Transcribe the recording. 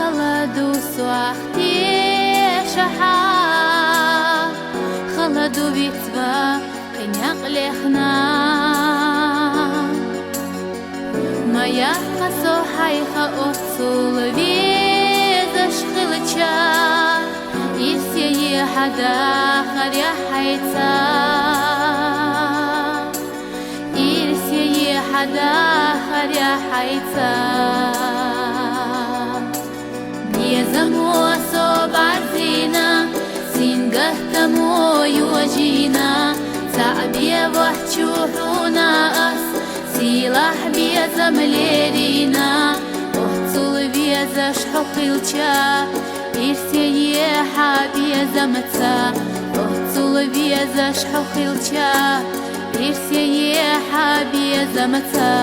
خلدو سواختي شحا خلدو بيتبا قنيق لخنا ما يقصو حيخا أصول بيزش خلچا إرسي حدا خريا حيتا إرسي حدا خريا حيتا بيزمو صوبعزينا سينقهتمو يوجينا تعبي وحشوحونا أس سيلاح بيزم ليرينا أحصل بيزش حقيلشا إرسي حبيزمتا أحصل بيزش حقيلشا إرسي حبيزمتا